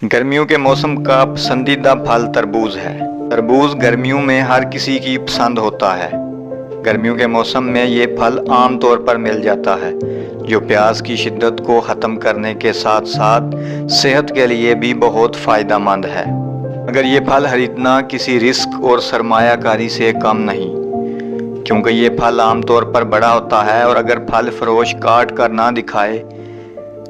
गर्मियों के मौसम का पसंदीदा फल तरबूज है। तरबूज गर्मियों में हर किसी की पसंद होता है। गर्मियों के मौसम में ये फल आम तौर पर मिल जाता है, जो प्यास की शिद्दत को ख़त्म करने के साथ साथ सेहत के लिए भी बहुत फ़ायदेमंद है। मगर ये फल खरीदना किसी रिस्क और सरमायाकारी से कम नहीं, क्योंकि ये फल आम तौर पर बड़ा होता है और अगर फल फरोश काट कर ना दिखाए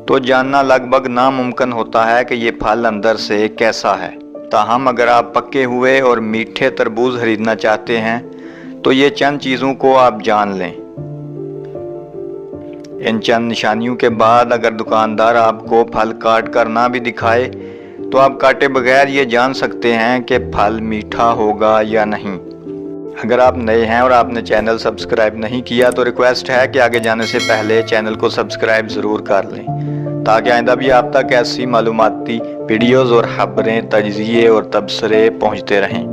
तो जानना लगभग नामुमकिन होता है कि ये फल अंदर से कैसा है। ताहम अगर आप पके हुए और मीठे तरबूज खरीदना चाहते हैं तो ये चंद चीज़ों को आप जान लें। इन चंद निशानियों के बाद अगर दुकानदार आपको फल काट कर ना भी दिखाए तो आप काटे बगैर ये जान सकते हैं कि फल मीठा होगा या नहीं। अगर आप नए हैं और आपने चैनल सब्सक्राइब नहीं किया तो रिक्वेस्ट है कि आगे जाने से पहले चैनल को सब्सक्राइब ज़रूर कर लें, ताकि आइंदा भी आप तक ऐसी मालूमाती वीडियोज़ और खबरें, तजज़िये और तबसरे पहुँचते रहें।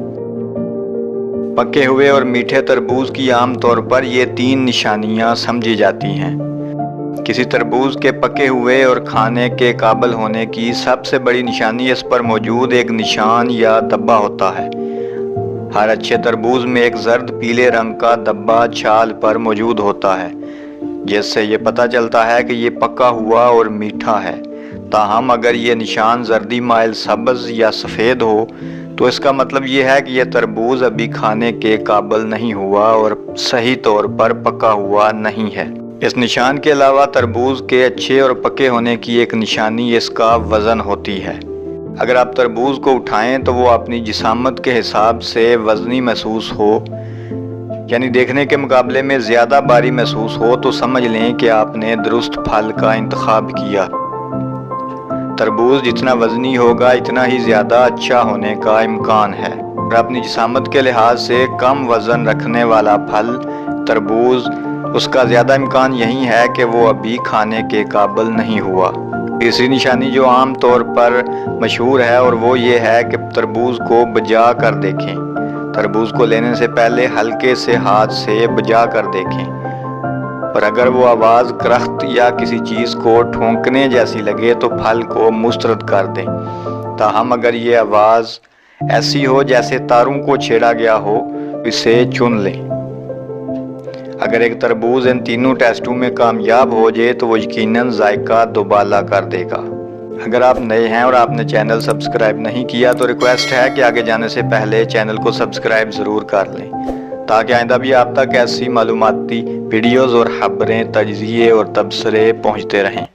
पके हुए और मीठे तरबूज की आम तौर पर ये 3 निशानियाँ समझी जाती हैं। किसी तरबूज के पके हुए और खाने के काबिल होने की सबसे बड़ी निशानी इस पर मौजूद एक निशान या धब्बा होता है। हर अच्छे तरबूज में एक जर्द पीले रंग का धब्बा छाल पर मौजूद होता है, जिससे ये पता चलता है कि ये पका हुआ और मीठा है। ताहम अगर ये निशान जर्दी माइल सब्ज़ या सफ़ेद हो तो इसका मतलब ये है कि यह तरबूज अभी खाने के काबिल नहीं हुआ और सही तौर पर पका हुआ नहीं है। इस निशान के अलावा तरबूज के अच्छे और पके होने की एक निशानी इसका वज़न होती है। अगर आप तरबूज को उठाएं तो वो अपनी जिसामत के हिसाब से वज़नी महसूस हो, यानी देखने के मुकाबले में ज़्यादा भारी महसूस हो, तो समझ लें कि आपने दुरुस्त फल का इंतखाब किया। तरबूज जितना वज़नी होगा इतना ही ज़्यादा अच्छा होने का इम्कान है। और अपनी जिसामत के लिहाज से कम वज़न रखने वाला फल तरबूज, उसका ज़्यादा इम्कान यही है कि वो अभी खाने के काबिल नहीं हुआ। तीसरी निशानी जो आम तौर पर मशहूर है और वो ये है कि तरबूज को बजा कर देखें। तरबूज को लेने से पहले हल्के से हाथ से बजा कर देखें, और अगर वो आवाज़ करख्त या किसी चीज़ को ठोंकने जैसी लगे तो फल को मुस्तरद कर दें। ताहम अगर ये आवाज़ ऐसी हो जैसे तारों को छेड़ा गया हो, इसे चुन लें। अगर एक तरबूज इन तीनों टेस्टों में कामयाब हो जाए तो वो यकीनन जायका दोबाला कर देगा। अगर आप नए हैं और आपने चैनल सब्सक्राइब नहीं किया तो रिक्वेस्ट है कि आगे जाने से पहले चैनल को सब्सक्राइब ज़रूर कर लें, ताकि आइंदा भी आप तक ऐसी मालूमाती वीडियोज़ और खबरें, तजज़िये और तबसरे पहुँचते रहें।